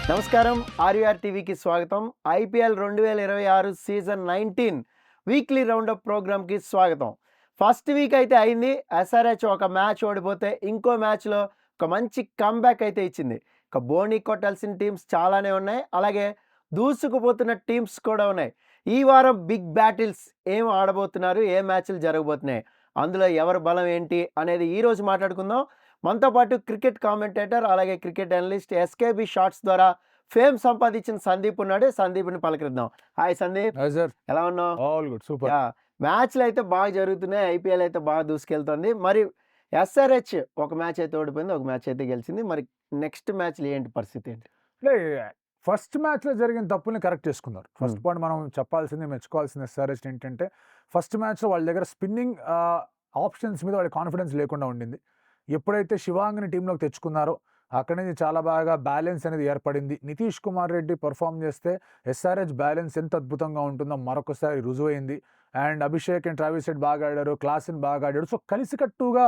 నమస్కారం. ఆర్‌యూఆర్ టీవీకి స్వాగతం. ఐపీఎల్ 2026 సీజన్ 19 వీక్లీ రౌండప్ ప్రోగ్రామ్‌కి స్వాగతం. ఫస్ట్ వీక్ అయితే అయింది. ఎస్ఆర్‌హెచ్ ఒక మ్యాచ్ ఓడిపోతే ఇంకో మ్యాచ్‌లో ఒక మంచి కమ్‌బ్యాక్ అయితే ఇచ్చింది. ఇక బోణీ కొట్టాల్సిన టీమ్స్ చాలానే ఉన్నాయి. అలాగే దూసుకుపోతున్న టీమ్స్ కూడా ఉన్నాయి. ఈ వారం బిగ్ బ్యాటిల్స్ ఏం ఆడబోతున్నారు? ఏ మ్యాచ్‌లు జరగబోతున్నాయి? అందులో ఎవరి బలం ఏంటి అనేది ఈరోజు మాట్లాడుకుందాం. మనతో పాటు క్రికెట్ కామెంటేటర్ అలాగే క్రికెట్ అనలిస్ట్ ఎస్కేబీ షార్ట్స్ ద్వారా ఫేమ్ సంపాదించిన సందీప్ ఉన్నాడు. సందీప్‌ని పలకరిద్దాం. హాయ్ సందీప్. Hi sir. ఎలా ఉన్నావు? All good. సూపర్. యాహ్! మ్యాచ్‌లు అయితే బాగా జరుగుతున్నాయి. ఐపీఎల్ అయితే బాగా దూసుకెళ్తుంది. మరి ఎస్ఆర్‌హెచ్ ఒక మ్యాచ్ అయితే ఓడిపోయింది. ఒక మ్యాచ్ అయితే గెలిచింది. మరి నెక్స్ట్ మ్యాచ్‌లు ఏంటి పరిస్థితి ఏంటి? అంటే ఫస్ట్ మ్యాచ్‌లో జరిగిన తప్పుల్ని కరెక్ట్ చేసుకున్నారు. ఫస్ట్ హ్మ్. పాయింట్ మనం చెప్పాల్సింది, మెచ్చుకోవాల్సింది ఎస్ఆర్‌హెచ్ ఏంటంటే, ఫస్ట్ మ్యాచ్‌లో వాళ్ళ దగ్గర స్పిన్నింగ్ ఆప్షన్స్ మీద వాళ్ళకి కాన్ఫిడెన్స్ లేకుండా ఉండింది. ఎప్పుడైతే శివాంగ్‌ని టీమ్‌లోకి తెచ్చుకున్నారో, అక్కడి నుంచి చాలా బాగా బ్యాలెన్స్ అనేది ఏర్పడింది. నితీష్ కుమార్ రెడ్డి పెర్ఫార్మ్ చేస్తే ఎస్ఆర్‌హెచ్ బ్యాలెన్స్ ఎంత అద్భుతంగా ఉంటుందో మరొకసారి రుజువైంది. And Abhishek and Travis Head బాగా ఆడారు. క్లాసెన్ బాగా ఆడాడు. సో, కలిసికట్టుగా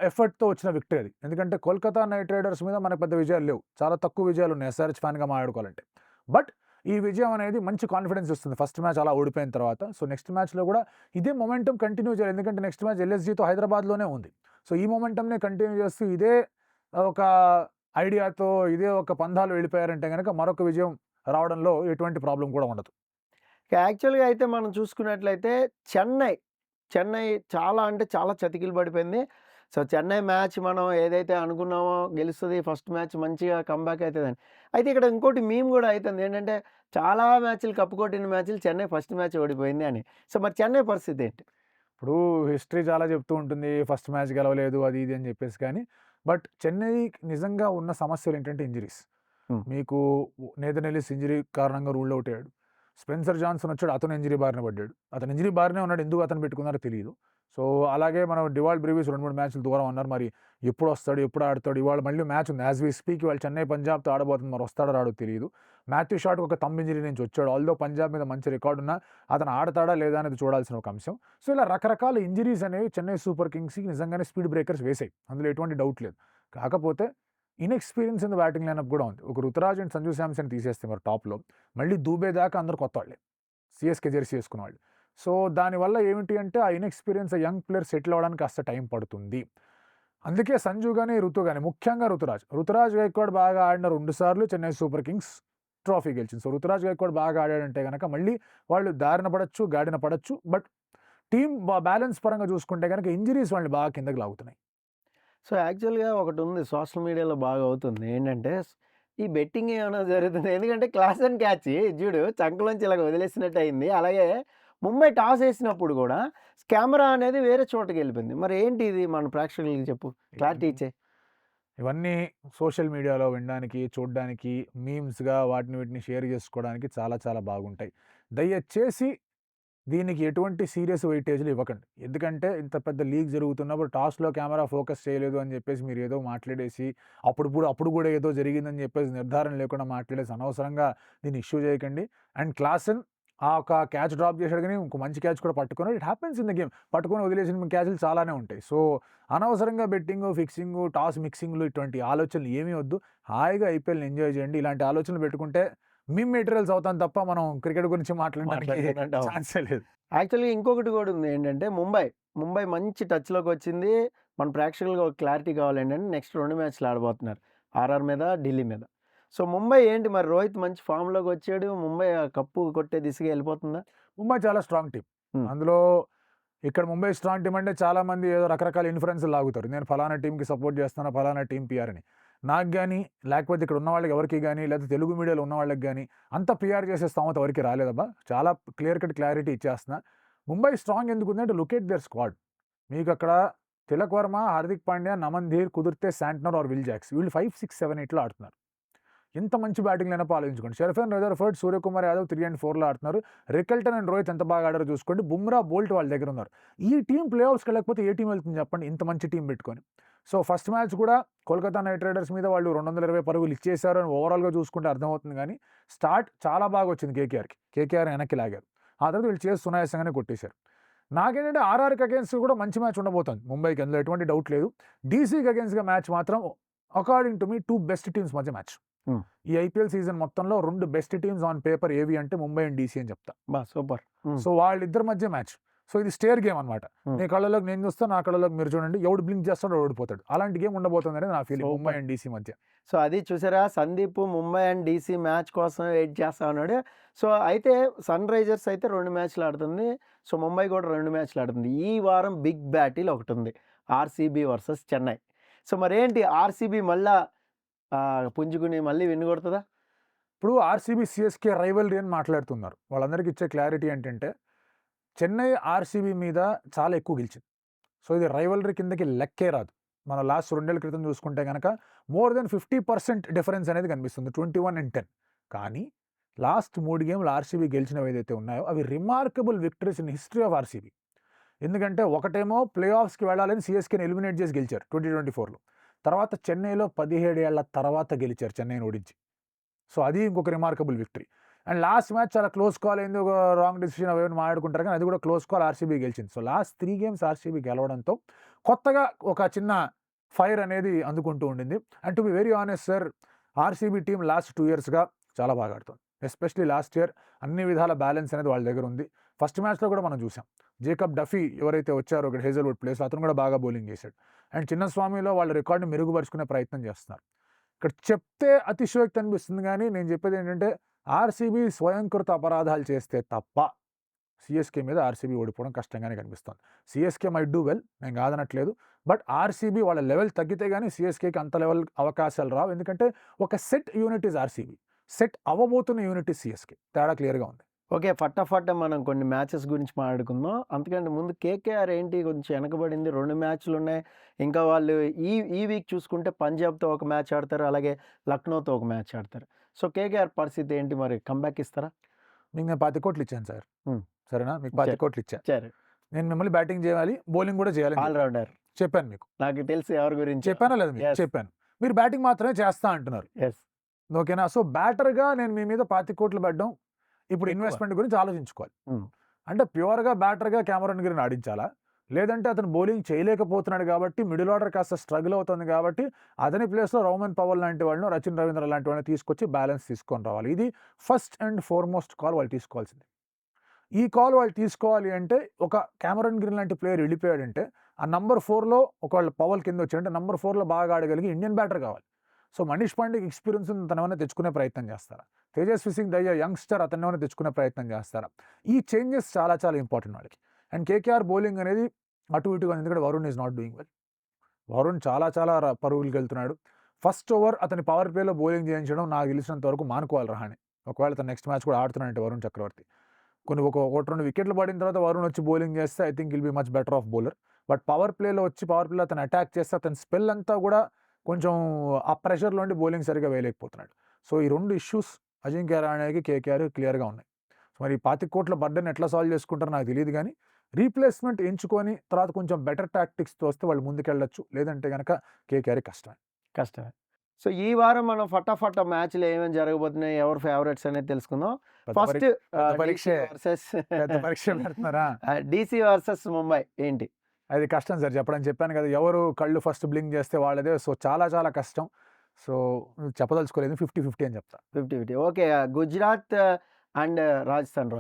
ఎఫర్ట్‌తో వచ్చిన విక్టరీ అది. ఎందుకంటే కోల్కతా నైట్ రైడర్స్ మీద మనకు పెద్ద విజయాలు లేవు. చాలా తక్కువ విజయాలు ఉన్నాయి ఎస్ఆర్‌హెచ్ ఫ్యాన్‌గా మాట్లాడుకోవాలంటే. బట్ ఈ విజయం అనేది మంచి కాన్ఫిడెన్స్ ఇస్తుంది. ఫస్ట్ మ్యాచ్ అలా ఓడిపోయిన తర్వాత. సో, నెక్స్ట్ మ్యాచ్‌లో కూడా ఇదే మొమెంటం కంటిన్యూ చేయాలి. ఎందుకంటే నెక్స్ట్ మ్యాచ్ ఎల్ఎస్‌జీతో హైదరాబాద్‌లోనే ఉంది. సో, ఈ మొమెంటంనే కంటిన్యూ చేస్తూ ఇదే ఒక ఐడియాతో, ఇదే ఒక పందాలో వెళ్ళిపోయారంటే గనక మరొక విజయం రావడంలో ఎటువంటి ప్రాబ్లమ్ కూడా ఉండదు. యాక్చువల్‌గా అయితే మనం చూసుకున్నట్లయితే చెన్నై, చెన్నై చాలా అంటే చాలా చతికిల పడిపోయింది. సో, చెన్నై మ్యాచ్ మనం ఏదైతే అనుకున్నామో గెలుస్తది. ఫస్ట్ మ్యాచ్ మంచిగా కమ్‌బ్యాక్ అయితదని. అయితే ఇక్కడ ఇంకోటి మీమ్ గూడా అయితుంది. ఏంటంటే చాలా మ్యాచ్‌లు కప్పు కొట్టిన మ్యాచ్‌లు చెన్నై ఫస్ట్ మ్యాచ్ ఓడిపోయింది అని. సో, మరి చెన్నై పరిస్థితి ఏంటి? ఇప్పుడు హిస్టరీ చాలా చెప్తూ ఉంటుంది. ఫస్ట్ మ్యాచ్ గెలవలేదు అది ఇది అని చెప్పేసి కానీ, బట్ చెన్నైకి నిజంగా ఉన్న సమస్యలు ఏంటంటే ఇంజరీస్. హ్మ్. మీకు నేథన్ ఎల్లిస్ ఇంజరీ కారణంగా రూల్డ్ ఔట్ అయ్యాడు. స్పెన్సర్ జాన్సన్ వచ్చాడు. అతను ఇంజరీ బారిన పడ్డాడు. అతను ఇంజరీ బారినే ఉన్నాడు. ఎందుకు అతను పెట్టుకున్నారో తెలీదు. సో, అలాగే మనం డివాల్డ్ బ్రీవిస్ 2, 3 మ్యాచ్‌లు దూరం అన్నారు. మరి ఎప్పుడొస్తాడు? ఎప్పుడు ఆడతాడు? ఇవాళ మళ్ళీ మ్యాచ్ ఉంది. యాస్ వి స్పీక్ ఇవాళ చెన్నై పంజాబ్‌తో ఆడబోతుంది. మరి వస్తాడో రాడో తెలీదు. మాథ్యూ షాట్‌కి ఒక థంబ్ ఇంజరీ నుంచి వచ్చాడు. ఆల్దో పంజాబ్ మీద మంచి రికార్డ్ ఉన్నా అతను ఆడతాడా లేదా అనేది చూడాల్సిన ఒక అంశం. సో, ఇలా రకరకాల ఇంజరీస్ అనేవి చెన్నై సూపర్ కింగ్స్‌కి నిజంగానే స్పీడ్ బ్రేకర్స్ వేసాయి. అందులో ఎటువంటి డౌట్ లేదు. కాకపోతే inexperience in the batting lineup కూడా ఉంది. ఒక రుతురాజ్ అండ్ సంజు శాంసన్ తీసేస్తే మరి టాప్‌లో, మళ్ళీ దూబే దాకా అందరూ కొత్తోళ్ళే. సీఎస్‌కే జెర్సీ యేసుకున్నవాళ్ళు. సో, దానివల్ల ఏమిటి అంటే ఆ ఇన్‌ఎక్స్‌పీరియన్స్ యంగ్ ప్లేయర్ సెటిల్ అవ్వడానికి కాస్త టైం పడుతుంది. అందుకే సంజు గాని, ఋతు గాని ముఖ్యంగా రుతురాజ్. రుతురాజ్ గైక్వాడ్ బాగా ఆడిన 2 సార్లు చెన్నై సూపర్ కింగ్స్ ట్రోఫీ గెలిచింది. సో, రుతురాజ్ గైక్వాడ్ బాగా ఆడాడంటే గనక మళ్ళీ వాళ్ళు దారిన పడొచ్చు, గాడిన పడొచ్చు. బట్ టీమ్ బ్యాలెన్స్ పరంగా చూసుకుంటే గనక ఇంజరీస్ వాళ్ళని బాగా కిందకి లాగుతున్నాయి. సో, యాక్చువల్‌గా ఒకటుంది సోషల్ మీడియాలో బాగా అవుతుంది. ఏంటంటే ఈ బెట్టింగ్ ఏమైనా జరుగుతుంది. ఎందుకంటే క్లాస్ అండ్ క్యాచ్ చూడు చంకలోంచి ఇలాగ వదిలేసినట్టు అయింది. అలాగే ముంబై టాస్ ఏసినప్పుడు గూడా కెమెరా అనేది వేరే చోటకెళ్ళిపోయింది. మరి ఏంటి ఇది మన ప్రేక్షకులకి చెప్పు. క్లారిటీ ఇచ్చేయి. ఇవన్నీ సోషల్ మీడియాలో వినడానికి, చూడడానికి, మీమ్స్‌గా వాటిని వీటిని షేర్ చేసుకోవడానికి చాలా చాలా బాగుంటాయి. దయచేసి దీనికి ఎటువంటి సీరియస్ వెయిటేజ్‌లు ఇవ్వకండి. ఎందుకంటే ఇంత పెద్ద లీగ్ జరుగుతున్నప్పుడు టాస్‌లో కెమెరా ఫోకస్ చేయలేదు అని చెప్పేసి మీరేదో మాట్లాడేసి, అప్పుడు కూడా ఏదో జరిగిందని చెప్పేసి నిర్ధారణ లేకుండా మాట్లాడేసి అనవసరంగా దీన్ని ఇష్యూ చేయకండి. అండ్ క్లాసెన్ ఆ ఒక క్యాచ్ డ్రాప్ చేసాడు గానీ ఇంకో మంచి క్యాచ్ కూడా పట్టుకున్నాడు. It happens in the game. పట్టుకొని వదిలేసిన క్యాచ్‌లు చాలానే ఉంటాయి. సో, అనవసరంగా బెట్టింగు, ఫిక్సింగు, టాస్ మిక్సింగ్‌లు ఇటువంటి ఆలోచనలు ఏమీ వద్దు. హాయిగా ఐపీఎల్‌ని ఎంజాయ్ చేయండి. ఇలాంటి ఆలోచనలు పెట్టుకుంటే మీమ్ మెటీరియల్స్ అవుతాం తప్ప మనం క్రికెట్ గురించి మాట్లాడడానికి మాట్లాడుకుంటుంటాం. ఛాన్సే లేదు. యాక్చువల్‌గా ఇంకొకటి గూడా ఉంది. ఏంటంటే ముంబై, ముంబై మంచి టచ్‌లోకొచ్చింది. మన ప్రేక్షకులకు ఒక క్లారిటీ కావాలేంటంటే నెక్స్ట్ 2 మ్యాచ్‌లు ఆడబోతున్నారు. ఆర్ఆర్ మీద, ఢిల్లీ మీద. సో, ముంబై ఏంటి మరి రోహిత్ మంచి ఫామ్‌లోకొచ్చాడు. ముంబై ఆ కప్పు కొట్టే దిశగా ఎళ్ళిపోతుందా? ముంబై చాలా స్ట్రాంగ్ టీమ్. హ్మ్. అందులో ఇక్కడ ముంబై స్ట్రాంగ్ టీమ్ అంటే చాలామంది ఏదో రకరకాల ఇన్ఫ్లుయెన్స్‌లు లాగుతారు. నేను ఫలానా టీమ్‌కి సపోర్ట్ చేస్తున్నా, ఫలానా టీమ్ పీఆర్ అని. నాకు గాని, లేకపోతే ఇక్కడ ఉన్న వాళ్ళకి ఎవరికీ గాని, లేకపోతే తెలుగు మీడియాలో ఉన్న వాళ్ళకి గాని, అంత పీఆర్ చేసే స్థోమత ఎవరికీ రాలేదబ్బా. చాలా క్లియర్ కట్ క్లారిటీ ఇచ్చేస్తున్నా. ముంబై స్ట్రాంగ్ ఎందుకుందంటే లుక్ ఎట్ దేర్ స్క్వాడ్. మీకక్కడ తిలక్ వర్మ, హార్దిక్ పాండ్యా, నమన్ ధీర్, కుదిరితే శాంట్నర్ ఆర్ విల్ జాక్స్. వీళ్ళు 5, 6, 7, 8లో ఆడుతున్నారు. ఎంత మంచి బ్యాటింగ్ లైనప్ ఆలోచించుకోండి. షెర్ఫెన్, రదర్‌ఫర్డ్, సూర్యకుమార్ యాదవ్ 3 అండ్ 4లో ఆడుతున్నారు. రికల్టన్ అండ్ రోహిత్ ఎంత బాగా ఆడారో చూసుకోండి. బుమ్రా, బోల్ట్ వాళ్ళ దగ్గర ఉన్నారు. ఈ టీమ్ ప్లే ఆఫ్స్‌కి వెళ్ళకపోతే ఏ టీమ్ వెళ్తుంది చెప్పండి ఇంత మంచి టీమ్ పెట్టుకొని. సో, ఫస్ట్ మ్యాచ్ కూడా కోల్కతా నైట్ రైడర్స్ మీద వాళ్ళు 220 పరుగులు ఇచ్చేసారు అని ఓవరాల్‌గా చూసుకుంటే అర్థమవుతుంది గానీ, స్టార్ట్ చాలా బాగా వచ్చింది కేకేఆర్‌కి. కేకేఆర్ వెనక్కి లాగారు. ఆ తర్వాత వీళ్ళు చేసి సునాయాసంగానే కొట్టేశారు. నాకేంటంటే ఆర్ఆర్‌కి అగెయిన్స్ట్ కూడా మంచి మ్యాచ్ ఉండబోతుంది ముంబైకి. అందులో ఎటువంటి డౌట్ లేదు. డీసీకి అగెయిన్స్ట్‌గా మ్యాచ్ మాత్రం according to me 2 best teams మధ్య మ్యాచ్. Hmm. ఈ ఐపీఎల్ సీజన్ మొత్తంలో 2 బెస్ట్ టీమ్స్ ఆన్ పేపర్ ఏవి అంటే ముంబై అండ్ డీసీ అని చెప్తా. సూపర్. సో వాళ్ళిద్దరి మధ్య మ్యాచ్. సో ఇది స్టేర్ గేమ్ అనమాట. నీ కళ్ళలోకి నేను చూస్తాను, నా కళ్ళలోకి మీరు చూడండి, ఎవడు బ్లింక్ చేస్తాడో ఓడిపోతాడు. అలాంటి గేమ్ ఉండబోతుంది అనేది నా ఫీలింగ్ ముంబై అండ్ డీసీ మధ్య. సో అది చూసారా, Sandeep Mumbai and DC match కోసం వెయిట్ చేస్తా ఉన్నాడు. సో అయితే సన్ రైజర్స్ అయితే 2 మ్యాచ్లు ఆడుతుంది. సో ముంబై కూడా 2 మ్యాచ్లు ఆడుతుంది. ఈ వారం బిగ్ బ్యాటిల్ ఒకటి ఉంది, ఆర్సీబీ వర్సెస్ చెన్నై. సో మరేంటి ఆర్సీబీ మళ్ళా పుంజుకుని మళ్ళీ విన్ కొడుతుందా? ఇప్పుడు ఆర్సీబీ సిఎస్కే రైవల్రీ అని మాట్లాడుతున్నారు. వాళ్ళందరికీ ఇచ్చే క్లారిటీ ఏంటంటే చెన్నై ఆర్సీబీ మీద చాలా ఎక్కువ గెలిచింది. సో ఇది రైవల్రీ కిందకి లెక్కే రాదు. మన లాస్ట్ 2 ఏళ్ల క్రితం చూసుకుంటే కనుక మోర్ దెన్ 50% డిఫరెన్స్ అనేది కనిపిస్తుంది, 21-10. కానీ లాస్ట్ 3 గేమ్లు ఆర్సీబీ గెలిచినవి ఏదైతే ఉన్నాయో అవి remarkable victories in history of RCB. ఎందుకంటే ఒకటేమో ప్లే ఆఫ్స్కి వెళ్ళాలని సిఎస్కేని ఎలిమినేట్ చేసి గెలిచారు 2024లో. తర్వాత చెన్నైలో 17 ఏళ్ల తర్వాత గెలిచారు చెన్నైని ఓడించి. సో అది ఇంకొక remarkable victory. And last match చాలా క్లోజ్ కాల్ అయింది, ఒక రాంగ్ డిసిషన్ అవేమి మాట్లాడుకుంటారు, కానీ అది కూడా క్లోజ్ కాల్, ఆర్సీబీ గెలిచింది. సో లాస్ట్ 3 గేమ్స్ ఆర్సీబీ గెలవడంతో కొత్తగా ఒక చిన్న ఫైర్ అనేది అందుకుంటూ ఉండింది. And to be very honest sir, RCB team last 2 ఇయర్స్గా చాలా బాగా ఆడుతుంది. ఎస్పెషలీ లాస్ట్ ఇయర్ అన్ని విధాల బ్యాలెన్స్ అనేది వాళ్ళ దగ్గర ఉంది. ఫస్ట్ మ్యాచ్లో కూడా మనం చూసాం, జేకబ్ డఫీ ఎవరైతే వచ్చారో ఇక్కడ హేజల్వుడ్ ప్లేస్లో, అతను కూడా బాగా బౌలింగ్ చేశాడు. అండ్ చిన్నస్వామిలో వాళ్ళ రికార్డుని మెరుగుపరుచుకునే ప్రయత్నం చేస్తున్నారు. ఇక్కడ చెప్తే అతిశయోక్తి అనిపిస్తుంది, కానీ నేను చెప్పేది ఏంటంటే ఆర్సీబీ స్వయంకృత అపరాధాలు చేస్తే తప్ప సిఎస్కే మీద ఆర్సీబీ ఓడిపోవడం కష్టంగానే కనిపిస్తుంది. సిఎస్కే మైట్ డూ వెల్, నేను కాదనట్లేదు, బట్ ఆర్సీబీ వాళ్ళ లెవెల్ తగ్గితే కానీ సిఎస్కేకి అంత లెవెల్ అవకాశాలు రావు. ఎందుకంటే ఒక set unit is RCB, set అవ్వబోతున్న యూనిట్ ఈజ్ సిఎస్కే. తేడా క్లియర్గా ఉంది. ఓకే, ఫటాఫట్ మనం కొన్ని మ్యాచెస్ గురించి మాట్లాడుకుందాం. అంతకంటే ముందు కేకేఆర్ ఏంటి కొంచెం వెనకబడింది, 2 మ్యాచ్లు ఉన్నాయి. ఇంకా వాళ్ళు ఈ వీక్ చూసుకుంటే పంజాబ్తో ఒక మ్యాచ్ ఆడతారు, అలాగే లక్నోతో ఒక మ్యాచ్ ఆడతారు. సో కేకేఆర్ పరిస్థితి ఏంటి, మరి కంబ్యాక్ ఇస్తారా? మీకు నేను 10 కోట్లు ఇచ్చాను సార్, సరేనా? మీకు 10 కోట్లు ఇచ్చాను. నేను మిమ్మల్ని బ్యాటింగ్ చేయాలి, బౌలింగ్ కూడా చేయాలి, ఆల్రౌండర్ చెప్పాను. మీకు నాకు తెలిసి ఎవరి గురించి చెప్పానా లేదు? మీకు చెప్పాను. మీరు బ్యాటింగ్ మాత్రమే చేస్తా అంటున్నారు, ఓకేనా? సో బ్యాటర్గా నేను మీ మీద 10 కోట్లు పెట్టడం, ఇప్పుడు ఇన్వెస్ట్మెంట్ గురించి ఆలోచించుకోవాలి. అంటే ప్యూర్గా బ్యాటర్గా క్యామరాన్ గ్రీన్ ఆడించాలా, లేదంటే అతను బౌలింగ్ చేయలేకపోతున్నాడు కాబట్టి మిడిల్ ఆర్డర్ కాస్త స్ట్రగుల్ అవుతుంది కాబట్టి అతని ప్లేస్లో రోమన్ పవల్ లాంటి వాళ్ళను, రచిన్ రవీంద్ర లాంటి వాళ్ళని తీసుకొచ్చి బ్యాలెన్స్ తీసుకొని రావాలి. ఇది ఫస్ట్ అండ్ ఫార్మోస్ట్ కాల్ వాళ్ళు తీసుకోవాల్సింది. ఈ కాల్ వాళ్ళు తీసుకోవాలి అంటే ఒక క్యామరాన్ గ్రీన్ లాంటి ప్లేయర్ వెళ్ళిపోయాడంటే ఆ నంబర్ 4లో ఒకవేళ పవల్ కింద వచ్చాడంటే నంబర్ 4లో బాగా ఆడగలిగి ఇండియన్ బ్యాటర్ కావాలి. సో మనీష్ పాండేకి ఎక్స్పీరియన్స్ తనమైనా తెచ్చుకునే ప్రయత్నం చేస్తారా? తేజస్వి సింగ్ దయ్యా యంగ్స్టర్, అతన్ని తెచ్చుకునే ప్రయత్నం చేస్తారా? ఈ చేంజెస్ చాలా చాలా ఇంపార్టెంట్ వాళ్ళకి. అండ్ కేకేఆర్ బౌలింగ్ అనేది అటు ఇటుగా, ఎందుకంటే Varun is not doing well. Varun చాలా చాలా పరుగులకు వెళ్తున్నాడు. ఫస్ట్ ఓవర్ అతని పవర్ ప్లేలో బౌలింగ్ చేయించడం నాకు తెలిసినంత వరకు మానుకోవాలి రహానే. ఒకవేళ తన నెక్స్ట్ మ్యాచ్ కూడా ఆడుతున్నాడంటే వరుణ్ చక్రవర్తి ఒక 2 వికెట్లు పడిన తర్వాత వరుణ్ వచ్చి బౌలింగ్ చేస్తే I think will be much better of bowler. But power ప్లేలో అతను అటాక్ చేస్తే అతని స్పెల్ అంతా కూడా కొంచెం ఆ ప్రెషర్లో ఉండి బౌలింగ్ సరిగా వేయలేకపోతున్నాడు. సో ఈ 2 ఇష్యూస్ అజింక్య రహానేకి కేకేఆర్ క్లియర్గా ఉన్నాయి. మరి 25 కోట్ల బర్డెన్ ఎట్లా సాల్వ్ చేసుకుంటారో నాకు తెలియదు, కానీ రీప్లేస్మెంట్ ఎంచుకొని తర్వాత కొంచెం బెటర్ టాక్టిక్స్తో వస్తే వాళ్ళు ముందుకెళ్ళచ్చు, లేదంటే కనుక కేకేఆర్ కష్టమే. సో ఈ వారం మనం ఫటాఫట్ మ్యాచ్లు ఏమేమి జరగబోతున్నాయి, ఎవరు ఫేవరెట్స్ అనేది తెలుసుకుందాం. ఫస్ట్ పరీక్ష పెడుతున్నారా? డీసీ వర్సెస్ ముంబై ఏంటి? అది కష్టం సార్ చెప్పాను కదా, ఎవరు కళ్ళు ఫస్ట్ బ్లింక్ చేస్తే వాళ్ళదే. సో చాలా చాలా కష్టం. సో చెప్పదలుచుకోలేదు, 50-50 అని చెప్తా. 50-50. Okay, Gujarat and Rajasthan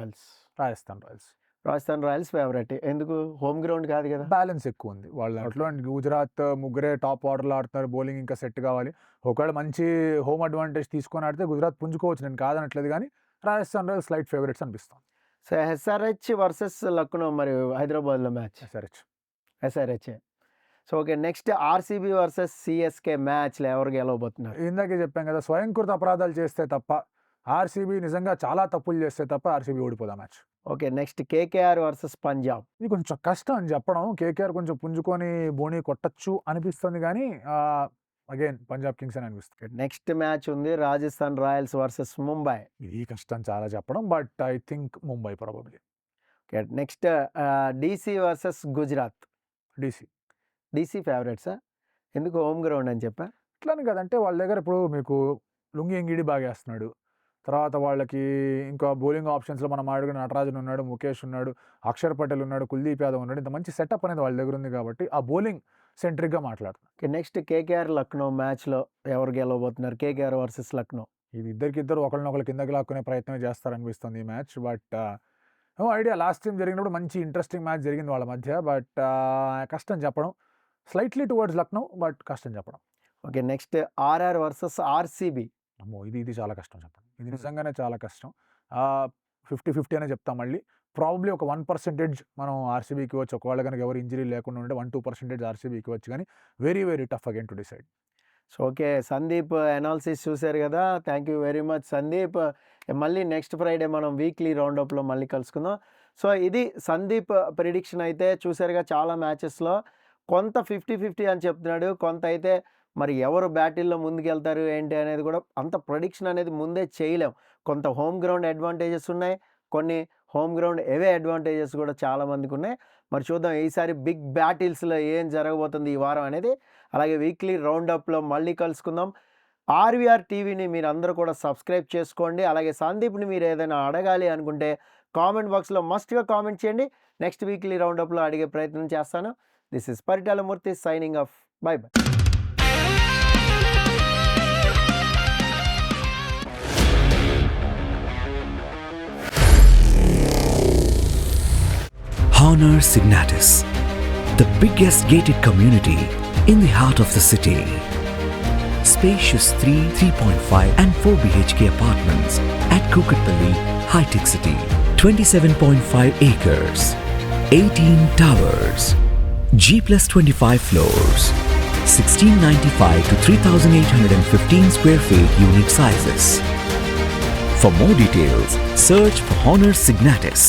Royals favourite. ఎందుకు? హోమ్ గ్రౌండ్ కాదు కదా, బ్యాలెన్స్ ఎక్కువ ఉంది వాళ్ళ దాంట్లో. అండ్ గుజరాత్ ముగ్గురే టాప్ ఆర్డర్లో ఆడుతున్నారు, బౌలింగ్ ఇంకా సెట్ కావాలి. ఒకవేళ మంచి హోమ్ అడ్వాంటేజ్ తీసుకొని ఆడితే గుజరాత్ పుంజుకోవచ్చు, నేను కాదనట్లేదు, కానీ రాజస్థాన్ రాయల్స్ స్లైట్ ఫేవరెట్స్ అనిపిస్తాం. సో ఎస్ఆర్హెచ్ వర్సెస్ లక్నో, మరి హైదరాబాద్లో match SRH. So okay, next RCB versus CSK మ్యాచ్లో ఎవరు గెలవబోతున్నారు? ఇందాకే చెప్పాం కదా, స్వయంకృత అపరాధాలు చేస్తే తప్ప ఆర్సీబీ నిజంగా చాలా తప్పులు చేస్తే తప్ప ఆర్సీబీ ఓడిపోదా match. Okay, next KKR versus Punjab. ఇది కొంచెం కష్టం అని చెప్పడం. కేకేఆర్ కొంచెం పుంజుకొని బోనీ కొట్టచ్చు అనిపిస్తుంది, కానీ అగైన్ పంజాబ్ కింగ్స్ అని అనిపిస్తుంది. నెక్స్ట్ మ్యాచ్ ఉంది రాజస్థాన్ రాయల్స్ వర్సెస్ ముంబై. ఇది కష్టం చాలా చెప్పడం, but I think Mumbai probably. Okay, next DC versus Gujarat. DC ఫేవరెట్సా? ఎందుకు? హోమ్ గ్రౌండ్ అని చెప్పా. ఇట్లానే కదంటే వాళ్ళ దగ్గర ఇప్పుడు మీకు లుంగి ఎంగిడి బాగా వేస్తున్నాడు, తర్వాత వాళ్ళకి ఇంకా బౌలింగ్ ఆప్షన్స్లో మనం ఆడుకున్న నటరాజన్ ఉన్నాడు, ముఖేష్ ఉన్నాడు, అక్షర్ పటేల్ ఉన్నాడు, కుల్దీప్ యాదవ్ ఉన్నాడు. ఇంత మంచి సెటప్ అనేది వాళ్ళ దగ్గర ఉంది కాబట్టి ఆ బౌలింగ్ సెంట్రిక్గా మాట్లాడుతున్నాను. నెక్స్ట్ కేకేఆర్ లక్నో మ్యాచ్లో ఎవరు గెలవబోతున్నారు? KKR versus Lucknow. ఇది ఇద్దరు ఒకరినొకరు కిందకి లాక్కునే ప్రయత్నమే చేస్తారనిపిస్తుంది ఈ match. But no idea. Last time జరిగినప్పుడు మంచి ఇంట్రెస్టింగ్ మ్యాచ్ జరిగింది వాళ్ళ మధ్య. బట్ కష్టం చెప్పడం. స్లైట్లీ టువర్డ్స్ లక్నో, బట్ కష్టం చెప్పడం. Okay, next RR versus RCB. అమ్మో, ఇది చాలా కష్టం చెప్పండి. ఇది నిజంగానే చాలా కష్టం. 50-50 అనే చెప్తాం మళ్ళీ. ప్రాబబ్లీ ఒక 1% మనం ఆర్సీబీకి ఇవ్వచ్చు. ఒకవేళ కనుక ఎవరు ఇంజరీ లేకుండా ఉంటే 1-2% ఆర్సీబీకి ఇవ్వచ్చు. కానీ very very tough again to decide. So okay, Sandeep analysis చూశారు కదా. Thank you very much Sandeep. మళ్ళీ నెక్స్ట్ ఫ్రైడే మనం వీక్లీ రౌండప్లో మళ్ళీ కలుసుకుందాం. సో ఇది సందీప్ ప్రిడిక్షన్ అయితే చూశారుగా. చాలా మ్యాచెస్లో కొంత 50-50 అని చెప్తున్నాడు, కొంత అయితే మరి ఎవరు బ్యాటిల్లో ముందుకెళ్తారు ఏంటి అనేది కూడా అంత ప్రిడిక్షన్ అనేది ముందే చేయలేం. కొంత హోమ్ గ్రౌండ్ అడ్వాంటేజెస్ ఉన్నాయి, కొన్ని హోమ్ గ్రౌండ్ ఎవే అడ్వాంటేజెస్ కూడా చాలామందికి ఉన్నాయి. మరి చూద్దాం ఈసారి బిగ్ బ్యాటిల్స్లో ఏం జరగబోతుంది ఈ వారం అనేది. అలాగే వీక్లీ రౌండప్లో మళ్ళీ కలుసుకుందాం. ఆర్వీఆర్ టీవీని మీరు అందరూ కూడా సబ్స్క్రైబ్ చేసుకోండి. అలాగే సందీప్ని మీరు ఏదైనా అడగాలి అనుకుంటే కామెంట్ బాక్స్లో మస్ట్గా కామెంట్ చేయండి. నెక్స్ట్ వీక్లీ రౌండప్లో అడిగే ప్రయత్నం చేస్తాను. This is Paritala Murthy signing off. By by. Honor Signatus, the biggest gated community in the heart of the city. Spacious 3, 3.5 and 4 BHK apartments at Kukatpalli, High-Tech City. 27.5 acres, 18 towers, G+25 floors, 1695 to 3815 square feet unit sizes. For more details, search for Honor Signatus.